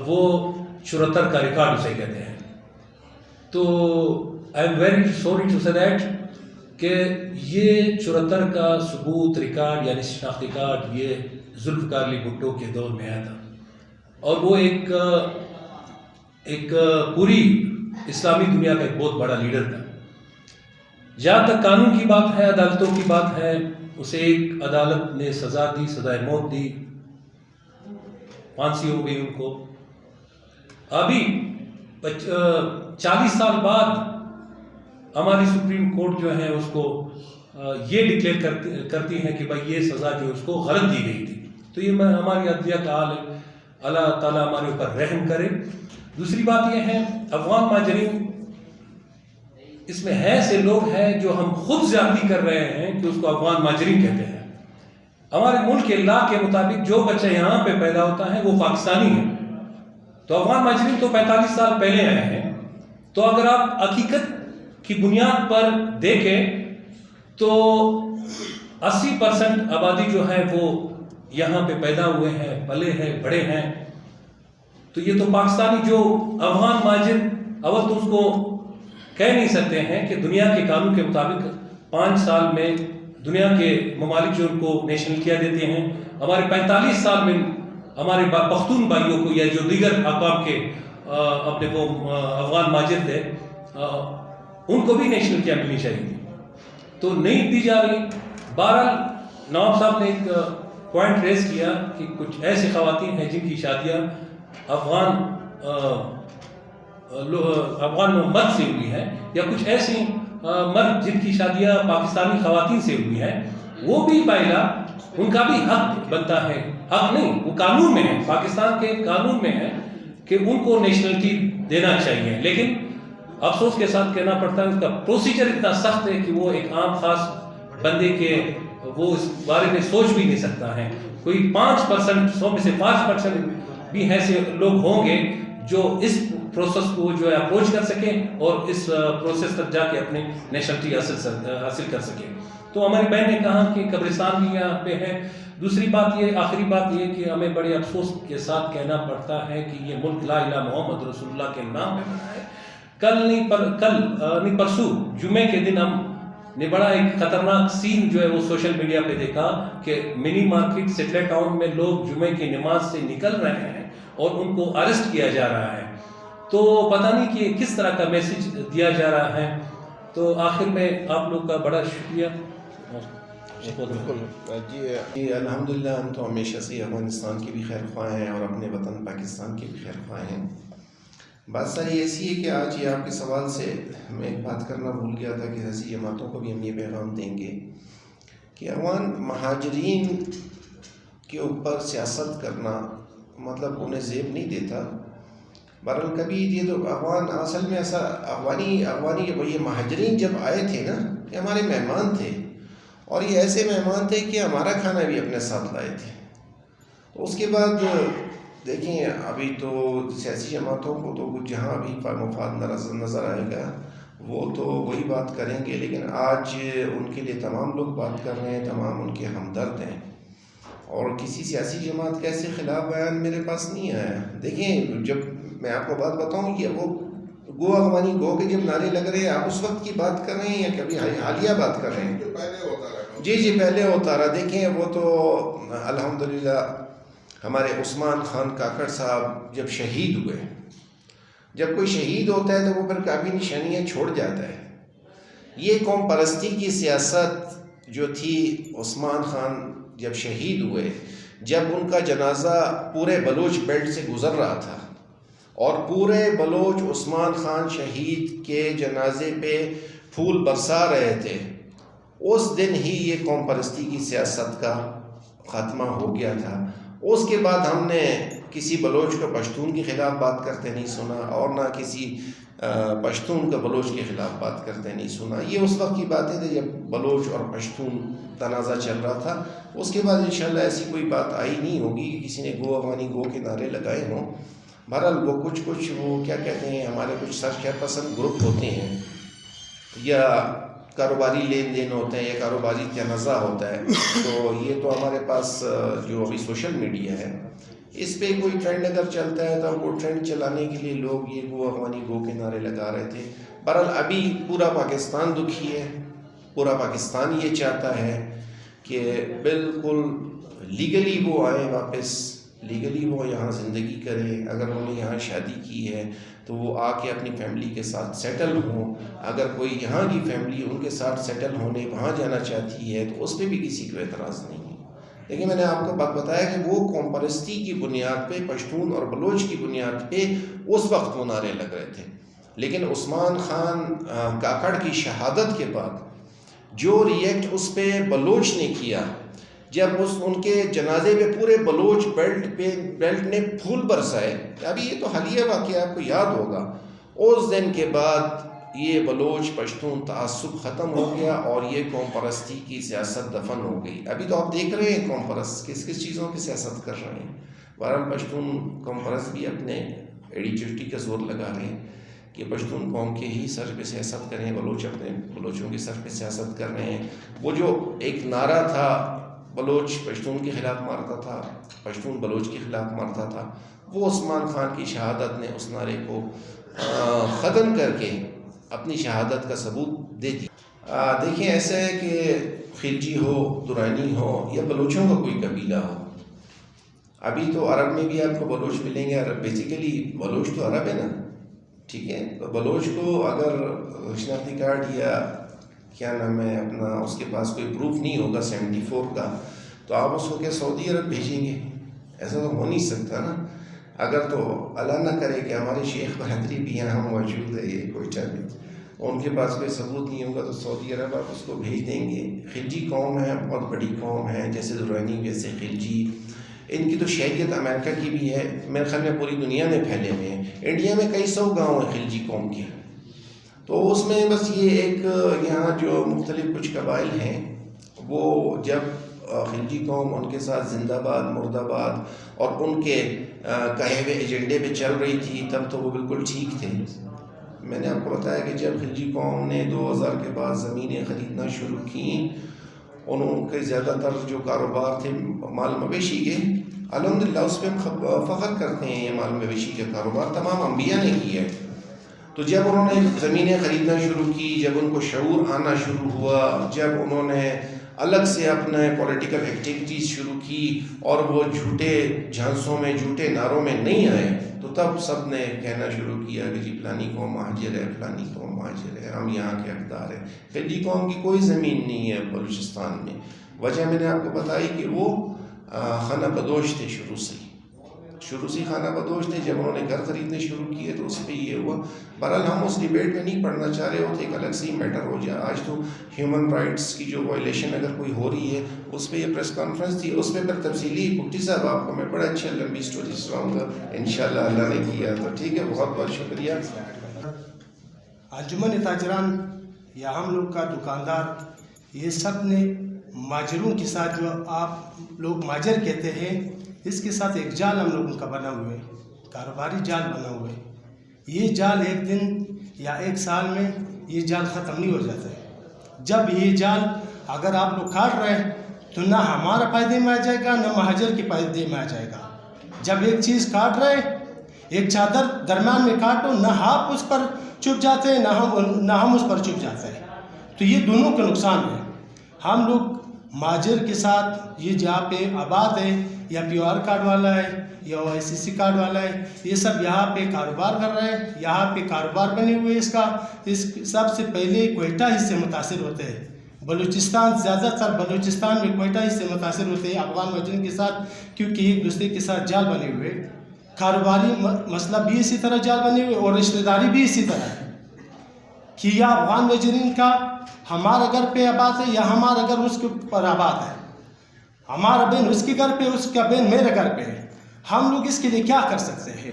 وہ 74 کا ریکارڈ اسے کہتے ہیں. تو I am very sorry to say that کہ یہ 74 کا ثبوت ریکارڈ یعنی شناختی کارڈ یہ ذوالفقار علی بھٹو کے دور میں آیا تھا اور وہ ایک پوری اسلامی دنیا کا ایک بہت بڑا لیڈر تھا. جہاں تک قانون کی بات ہے, عدالتوں کی بات ہے, اسے ایک عدالت نے سزا دی, سزائے موت دی, پھانسی ہو گئی ان کو. ابھی 40 سال بعد ہماری سپریم کورٹ جو ہے اس کو یہ ڈکلیئر کرتی ہے کہ بھائی یہ سزا جو اس کو غلط دی گئی تھی. تو یہ ہماری عدلیہ کا حال ہے, اللہ تعالیٰ ہمارے اوپر رحم کرے. دوسری بات یہ ہے افغان مہاجرین اس میں ایسے لوگ ہیں جو ہم خود زیادتی کر رہے ہیں کہ اس کو افغان مہاجرین کہتے ہیں. ہمارے ملک کے لا کے مطابق جو بچہ یہاں پہ پیدا ہوتا ہے وہ پاکستانی ہے. تو افغان مہاجرین تو 45 سال پہلے آئے ہیں. تو اگر آپ حقیقت کی بنیاد پر دیکھیں تو 80% آبادی جو ہے وہ یہاں پہ پیدا ہوئے ہیں, پلے ہیں, بڑے ہیں. تو یہ تو پاکستانی جو افغان مہاجر اول تو اس کو کہہ نہیں سکتے ہیں کہ دنیا کے قانون کے مطابق 5 سال میں دنیا کے ممالک جو ان کو نیشنلٹیاں دیتے ہیں, ہمارے 45 سال میں ہمارے پختون بھائیوں کو یا جو دیگر اقوام کے اپنے وہ افغان مہاجر تھے ان کو بھی نیشنلٹیاں ملنی چاہیے, تو نہیں دی جا رہی. بہرحال نواب صاحب نے ایک پوائنٹ ریز کیا کہ کچھ ایسی خواتین ہیں جن کی شادیاں افغان مرد سے ہوئی ہیں یا کچھ ایسی مرد جن کی شادیاں پاکستانی خواتین سے ہوئی ہیں, وہ بھی پہلا ان کا بھی حق بنتا ہے. حق نہیں, وہ قانون میں ہے, پاکستان کے قانون میں ہے کہ ان کو نیشنلٹی دینا چاہیے. لیکن افسوس کے ساتھ کہنا پڑتا ہے اس کا پروسیجر اتنا سخت ہے کہ وہ ایک عام خاص بندے کے وہ اس بارے میں سوچ بھی نہیں سکتا ہے. کوئی 5% 100 میں سے 5% بھی ایسے لوگ ہوں گے جو اس پروسیس کو جو ہے اپروچ کر سکیں اور اس پروسیس تک جا کے اپنے نیشنلٹی حاصل کر سکیں. تو ہماری بہن نے کہا کہ قبرستان بھی یہاں پہ ہے. دوسری بات یہ, آخری بات یہ کہ ہمیں بڑے افسوس کے ساتھ کہنا پڑتا ہے کہ یہ ملک لا الہ محمد رسول اللہ کے نام پہ بنا ہے. کل نہیں پرسوں جمعے کے دن ہم نے بڑا ایک خطرناک سین جو ہے وہ سوشل میڈیا پہ دیکھا کہ منی مارکیٹ سٹلے ٹاؤن میں لوگ جمعے کی نماز سے نکل رہے ہیں اور ان کو اریسٹ کیا جا رہا ہے. تو پتہ نہیں کہ کس طرح کا میسج دیا جا رہا ہے. تو آخر میں آپ لوگ کا بڑا شکریہ. بالکل جی الحمدللہ ہم تو ہمیشہ سے افغانستان کی بھی خیر خواہ ہیں اور اپنے وطن پاکستان کی بھی خیر خواہ ہیں. بات ساری ایسی ہے کہ آج یہ آپ کے سوال سے میں ایک بات کرنا بھول گیا تھا کہ حزب جماعتوں کو بھی ہم یہ پیغام دیں گے کہ افغان مہاجرین کے اوپر سیاست کرنا مطلب انہیں زیب نہیں دیتا. بہرحال کبھی یہ تو افغان اصل میں ایسا افغانی یہ مہاجرین جب آئے تھے نا یہ ہمارے مہمان تھے اور یہ ایسے مہمان تھے کہ ہمارا کھانا بھی اپنے ساتھ لائے تھے. تو اس کے بعد دیکھیں ابھی تو سیاسی جماعتوں کو تو کچھ جہاں بھی مفاد نظر آئے گا وہ تو وہی بات کریں گے, لیکن آج ان کے لیے تمام لوگ بات کر رہے ہیں, تمام ان کے ہمدرد ہیں اور کسی سیاسی جماعت کا ایسے خلاف بیان میرے پاس نہیں آیا. دیکھیں جب میں آپ کو بات بتاؤں کہ وہ گو افغانی گو کے جب نعرے لگ رہے ہیں آپ اس وقت کی بات کر رہے ہیں یا کبھی حالیہ بات کر رہے ہیں؟ جی پہلے ہوتا رہا. دیکھیں وہ تو الحمدللہ ہمارے عثمان خان کاکڑ صاحب جب شہید ہوئے, جب کوئی شہید ہوتا ہے تو وہ پھر کافی نشانیاں چھوڑ جاتا ہے. یہ قوم پرستی کی سیاست جو تھی عثمان خان جب شہید ہوئے, جب ان کا جنازہ پورے بلوچ بیلٹ سے گزر رہا تھا اور پورے بلوچ عثمان خان شہید کے جنازے پہ پھول برسا رہے تھے, اس دن ہی یہ قوم پرستی کی سیاست کا خاتمہ ہو گیا تھا. اس کے بعد ہم نے کسی بلوچ کو پشتون کے خلاف بات کرتے نہیں سنا، اور نہ کسی پشتون کا بلوچ کے خلاف بات کرتے نہیں سنا. یہ اس وقت کی باتیں تھیں جب بلوچ اور پشتون تنازع چل رہا تھا. اس کے بعد انشاءاللہ ایسی کوئی بات آئی نہیں ہوگی کہ کسی نے گو افغانی گو کے نعرے لگائے ہوں. بہرحال وہ کچھ وہ کیا کہتے ہیں، ہمارے کچھ سرخیہ پسند گروپ ہوتے ہیں، یا کاروباری لین دین ہوتے ہیں، یا کاروباری تنازع ہوتا ہے. تو یہ تو ہمارے پاس جو ابھی سوشل میڈیا ہے، اس پہ کوئی ٹرینڈ اگر چلتا ہے تو وہ ٹرینڈ چلانے کے لیے لوگ یہ گو افغانی گو کے نعرے لگا رہے تھے. بہرحال ابھی پورا پاکستان دکھی ہے، پورا پاکستان یہ چاہتا ہے کہ بالکل لیگلی وہ آئیں واپس، لیگلی وہ یہاں زندگی کریں. اگر انہوں نے یہاں شادی کی ہے تو وہ آ کے اپنی فیملی کے ساتھ سیٹل ہوں. اگر کوئی یہاں کی فیملی ان کے ساتھ سیٹل ہونے وہاں جانا چاہتی ہے تو اس پہ بھی کسی کو اعتراض نہیں ہے. لیکن میں نے آپ کو بات بتایا کہ وہ قوم پرستی کی بنیاد پہ، پشتون اور بلوچ کی بنیاد پہ اس وقت وہ نعرے لگ رہے تھے. لیکن عثمان خان کاکڑ کی شہادت کے بعد جو ریئیکٹ اس پہ بلوچ نے کیا، جب ان کے جنازے پہ پورے بلوچ بیلٹ نے پھول برسائے. ابھی یہ تو حالیہ واقعہ آپ کو یاد ہوگا. اس دن کے بعد یہ بلوچ پشتون تعصب ختم ہو گیا اور یہ قوم پرستی کی سیاست دفن ہو گئی. ابھی تو آپ دیکھ رہے ہیں قوم پرست کس کس چیزوں کی سیاست کر رہے ہیں. بہرحال پشتون قوم پرست بھی اپنے ایڑی چٹی کا زور لگا رہے ہیں کہ پشتون قوم کے ہی سر پہ سیاست کریں، بلوچ اپنے بلوچوں کے سر پہ سیاست کر رہے ہیں. وہ جو ایک نعرہ تھا بلوچ پشتون کے خلاف مارتا تھا، پشتون بلوچ کے خلاف مارتا تھا، وہ عثمان خان کی شہادت نے اس نعرے کو ختم کر کے اپنی شہادت کا ثبوت دے دی. دیکھیں ایسا ہے کہ خلجی ہو، دورانی ہو، یا بلوچوں کا کوئی قبیلہ ہو، ابھی تو عرب میں بھی آپ کو بلوچ ملیں گے. عرب بیسیکلی بلوچ تو عرب ہے نا، ٹھیک ہے. تو بلوچ کو اگر شناختی کارڈ یا کیا نام ہے اپنا اس کے پاس کوئی پروف نہیں ہوگا 74 کا، تو آپ اس کو کیا سعودی عرب بھیجیں گے؟ ایسا تو ہو نہیں سکتا نا. اگر تو اللہ نہ کرے کہ ہمارے شیخ برادری بھی یہاں موجود ہے، یہ کوئٹہ میں، ان کے پاس کوئی ثبوت نہیں ہوگا تو سعودی عرب آپ اس کو بھیج دیں گے. خلجی قوم ہے، بہت بڑی قوم ہے، جیسے درانی ویسے خلجی. ان کی تو شہریت امریکہ کی بھی ہے، میرے خیال میں پوری دنیا میں پھیلے ہوئے ہیں. انڈیا میں کئی 100 گاؤں ہیں خلجی قوم کے. تو اس میں بس یہ ایک یہاں جو مختلف کچھ قبائل ہیں، وہ جب خلجی قوم ان کے ساتھ زندہ باد، مرد آباد اور ان کے کہے ہوئے ایجنڈے پہ چل رہی تھی، تب تو وہ بالکل ٹھیک تھے. میں نے آپ کو بتایا کہ جب خلجی قوم نے 2000 کے بعد زمینیں خریدنا شروع کیں، انہوں کے زیادہ تر جو کاروبار تھے مال مویشی کے، الحمدللہ اس پہ ہم فخر کرتے ہیں. یہ مال مویشی کا کاروبار تمام انبیاء نے کیا ہے. تو جب انہوں نے زمینیں خریدنا شروع کی، جب ان کو شعور آنا شروع ہوا، جب انہوں نے الگ سے اپنے پولیٹیکل ایکٹیویٹیز شروع کی اور وہ جھوٹے جھانسوں میں، جھوٹے نعروں میں نہیں آئے، تو تب سب نے کہنا شروع کیا کہ جی فلانی قوم مہاجر ہے، فلانی قوم مہاجر ہے، ہم یہاں کے حقدار ہیں. خلجی قوم کی کوئی زمین نہیں ہے بلوچستان میں. وجہ میں نے آپ کو بتائی کہ وہ خانہ بدوش تھے، شروع سے خانہ بدوش تھے. جب انہوں نے گھر خریدنے شروع کیے تو اس پہ یہ ہوا. بہرحال ہم اس ڈیبیٹ میں نہیں پڑھنا چاہ رہے ہوتے، ایک الگ سے ہی میٹر ہو جائے. آج تو ہیومن رائٹس کی جو وائلیشن اگر کوئی ہو رہی ہے، اس پہ یہ پریس کانفرنس تھی، اس پہ پھر تفصیلی بھٹی صاحب آپ کو میں بڑا اچھا لمبی اسٹوری سناؤں گا انشاءاللہ، اللہ نے کیا تو. ٹھیک ہے، بہت بہت شکریہ. انجمن تاجران یا ہم لوگ کا دکاندار، یہ سب نے ماجروں کے ساتھ، جو آپ لوگ ماجر کہتے ہیں، اس کے ساتھ ایک جال ہم لوگوں کا بنا ہوئے، کاروباری جال بنا ہوئے. یہ جال ایک دن یا ایک سال میں یہ جال ختم نہیں ہو جاتا ہے. جب یہ جال اگر آپ لوگ کاٹ رہے ہیں تو نہ ہمارا فائدے میں آ جائے گا، نہ مہاجر کے فائدے میں آ جائے گا. جب ایک چیز کاٹ رہے، ایک چادر درمیان میں کاٹو، نہ آپ اس پر چپ جاتے ہیں، نہ ہم اس پر چپ جاتے ہیں. تو یہ دونوں کا نقصان ہے. ہم لوگ مہاجر کے ساتھ یہ جہاں پہ آباد ہے، یا PR کارڈ والا ہے یا OICC کارڈ والا ہے، یہ سب یہاں پہ کاروبار کر رہے ہیں، یہاں پہ کاروبار بنے ہوئے. اس سب سے پہلے کوئٹہ ہی سے متاثر ہوتے ہیں. بلوچستان، زیادہ تر بلوچستان میں کوئٹہ ہی سے متاثر ہوتے ہیں افغان مہاجرین کے ساتھ، کیونکہ ایک دوسرے کے ساتھ جال بنے ہوئے. کاروباری مسئلہ بھی اسی طرح جال بنے ہوئے، اور رشتہ داری بھی اسی طرح ہے کہ یا افغان مہاجرین کا ہمارا گھر پہ آباد ہے، یا ہمارا گھر اس کے پر آباد ہے. ہمارا بہن اس کے گھر پہ، اس کا بہن میرے گھر پہ ہے. ہم لوگ اس کے لیے کیا کر سکتے ہیں؟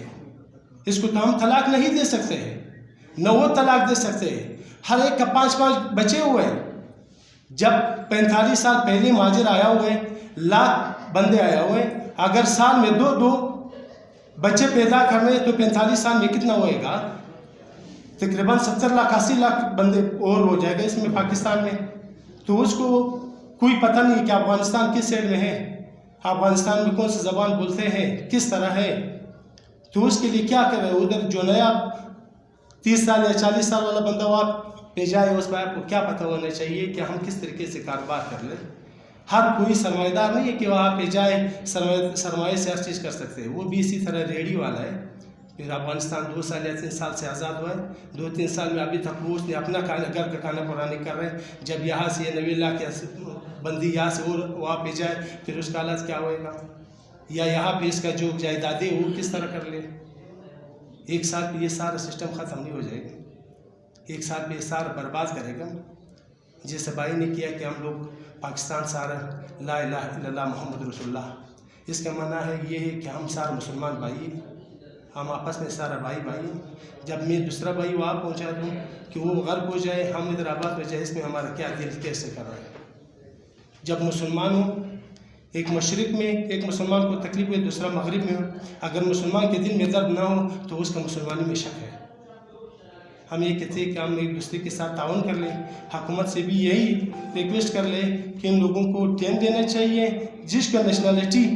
اس کو تو ہم طلاق نہیں دے سکتے ہیں، نہ وہ طلاق دے سکتے ہیں. ہر ایک کا 5 بچے ہوئے ہیں. جب 45 سال پہلے مہاجر آیا ہوئے، لاکھ بندے آیا ہوئے، اگر سال میں 2 بچے پیدا کر رہے تو 45 سال میں کتنا ہوئے گا؟ تقریباً 70 لاکھ 80 لاکھ بندے اور ہو جائے گا اس میں پاکستان میں. تو اس کو کوئی پتہ نہیں کہ افغانستان کس سائڈ میں ہے، افغانستان میں کون سی زبان بولتے ہیں، کس طرح ہے. تو اس کے لیے کیا کرے؟ ادھر جو نیا 30 سال یا 40 سال والا بندہ وہاں پہ جائے، اس بات کو کیا پتہ ہونا چاہیے کہ ہم کس طریقے سے کاروبار کر لیں. ہر کوئی سرمایہ دار نہیں ہے کہ وہاں پہ جائے سرمایہ سے ہر چیز کر سکتے ہیں. وہ بھی اسی طرح ریڈی والا ہے. پھر افغانستان 2 سال یا 3 سال سے آزاد ہوا ہے. 2-3 سال میں ابھی تک وہ اس نے اپنا گھر کا کھانا پکانے کر رہے ہیں. جب یہاں سے یہ 90 لاکھ بندی یہاں سے اور وہاں پہ جائے پھر اس کا حالت کیا ہوئے گا؟ یا یہاں پہ اس کا جو جائیدادیں وہ کس طرح کر لے؟ 1 سال پہ یہ سارا سسٹم ختم نہیں ہو جائے گا. 1 سال پہ یہ سارا برباد کرے گا. جیسے بھائی نے کیا کہ ہم لوگ پاکستان سارا لا الہ الا اللہ محمد رسول اللہ، اس کا معنی ہے یہ ہے کہ ہم سارے مسلمان بھائی، ہم آپس میں سارا بھائی. جب میں دوسرا بھائی وہاں پہنچا دوں کہ وہ غرب ہو جائے، ہم ادھر آباد ہو جائے، اس میں ہمارا کیا دل کیسے کر رہا ہے؟ جب مسلمان ہوں، ایک مشرق میں ایک مسلمان کو تکلیف ہوئی، دوسرا مغرب میں ہو، اگر مسلمان کے دل میں درد نہ ہو تو اس کا مسلمانی میں شک ہے. ہم یہ کہتے ہیں کہ ہم ایک دوسرے کے ساتھ تعاون کر لیں. حکومت سے بھی یہی ریکویسٹ کر لیں کہ ان لوگوں کو ٹائم دینا چاہیے. جس کا نیشنلٹی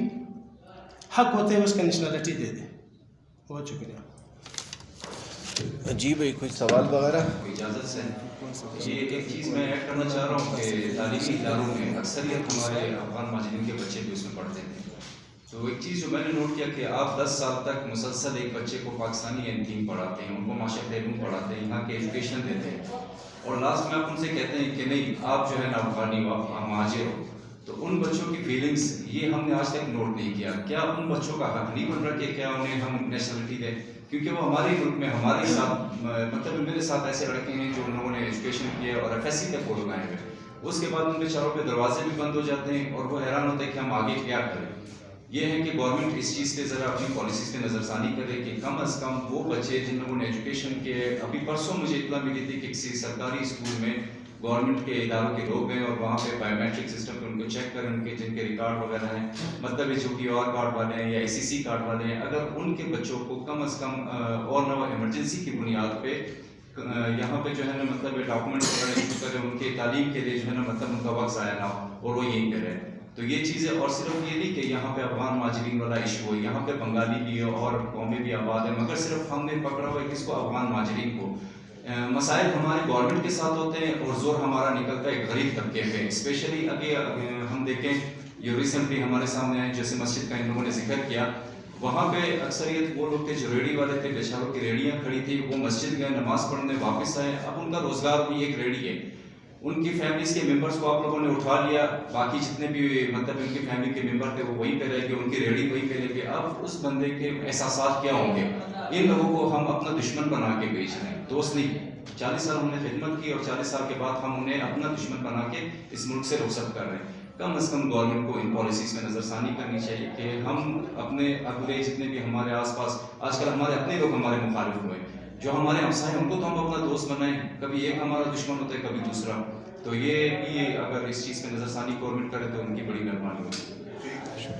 حق ہوتے ہیں اس کا نیشنلٹی دے دیں. بہت شکریہ. جی بھائی کوئی سوال وغیرہ؟ اجازت سے یہ ایک چیز میں ایڈ کرنا چاہ رہا ہوں کہ تعلیمی اداروں میں اکثریت ہمارے افغان مہاجرین کے بچے بھی اس میں پڑھتے ہیں. تو ایک چیز جو میں نے نوٹ کیا کہ آپ 10 سال تک مسلسل ایک بچے کو پاکستانی انتیم پڑھاتے ہیں، ان کو ماشاءاللہ علم پڑھاتے ہیں، یہاں کے ایجوکیشن دیتے ہیں، اور لاسٹ میں آپ ان سے کہتے ہیں کہ نہیں آپ جو ہے نا افغانی ہو، آپ مہاجر ہو. تو ان بچوں کی فیلنگس یہ ہم نے آج تک نوٹ نہیں کیا. کیا ان بچوں کا حق نہیں بن رہا کہ کیا انہیں ہم نیشنلٹی دیں؟ کیونکہ وہ ہمارے گروپ میں ہمارے ساتھ مطلب میرے ساتھ ایسے لڑکے ہیں جو ان لوگوں نے ایجوکیشن کیا اور ایف ایس سی تک وہ لوگ آئے ہوئے. اس کے بعد ان بیچاروں پہ دروازے بھی بند ہو جاتے ہیں اور وہ حیران ہوتے ہیں کہ ہم آگے کیا کریں. یہ ہے کہ گورنمنٹ اس چیز پہ ذرا اپنی پالیسیز پہ نظر ثانی کرے کہ کم از کم وہ بچے جن لوگوں نے ایجوکیشن کیے. ابھی پرسوں مجھے اطلاع ملی تھی کہ کسی سرکاری اسکول میں گورنمنٹ کے اداروں کے لوگ گئے اور وہاں پہ بایو میٹرک سسٹم پہ ان کو چیک کریں، ان کے جن کے ریکارڈ وغیرہ ہیں، مطلب جو کہ اور کارڈ والے ہیں یا اے سی سی کارڈ والے ہیں، اگر ان کے بچوں کو کم از کم اور نہ ایمرجنسی کی بنیاد پہ یہاں پہ جو ہے نا مطلب ڈاکومنٹ وغیرہ ایشو کریں ان کے تعلیم کے لیے جو ہے نا مطلب ان کا وقت ضائع نہ ہو اور وہ یہیں پہ رہے. تو یہ چیزیں، اور صرف یہ نہیں کہ یہاں پہ افغان مہاجرین والا ایشو ہو، یہاں پہ بنگالی بھی ہے اور قومیں بھی آباد ہیں، مگر صرف ہم نے پکڑا ہوا ہے کس کو؟ افغان مہاجرین کو. مسائل ہمارے گورنمنٹ کے ساتھ ہوتے ہیں اور زور ہمارا نکلتا ہے غریب طبقے پہ. اسپیشلی ابھی ہم دیکھیں یہ ریسنٹلی ہمارے سامنے آئے جیسے مسجد کا ان لوگوں نے ذکر کیا، وہاں پہ اکثریت وہ لوگ تھے جو ریڑھی والے تھے، بیچاروں کی ریڑیاں کھڑی تھی، وہ مسجد گئے نماز پڑھنے واپس آئے. اب ان کا روزگار بھی ایک ریڑھی ہے. ان کی فیملیز کے ممبرس کو آپ لوگوں نے اٹھا لیا، باقی جتنے بھی مطلب ان کی فیملی کے ممبر تھے وہ وہیں پہ رہ گئے، ان کی ریڑھی وہیں پہ لے گئے. اب اس بندے کے احساسات کیا ہوں گے؟ ان لوگوں کو ہم اپنا دشمن بنا کے بیچ رہے ہیں، دوست نہیں. 40 سال ہم نے خدمت کی اور 40 سال کے بعد ہم انہیں اپنا دشمن بنا کے اس ملک سے رخصت کر رہے ہیں. کم از کم گورنمنٹ کو ان پالیسیز میں نظر ثانی کرنی چاہیے کہ ہم اپنے اگلے جتنے بھی ہمارے آس پاس آج کل ہمارے اپنے لوگ ہمارے مخالف ہوئے، جو ہمارے ہمسائے ان کو تو ہم اپنا دوست بنائیں. کبھی ایک ہمارا دشمن ہوتا ہے کبھی دوسرا. تو یہ اگر اس چیز پہ نظر ثانی گورنمنٹ کرے تو ان کی بڑی مہربانی ہوگی.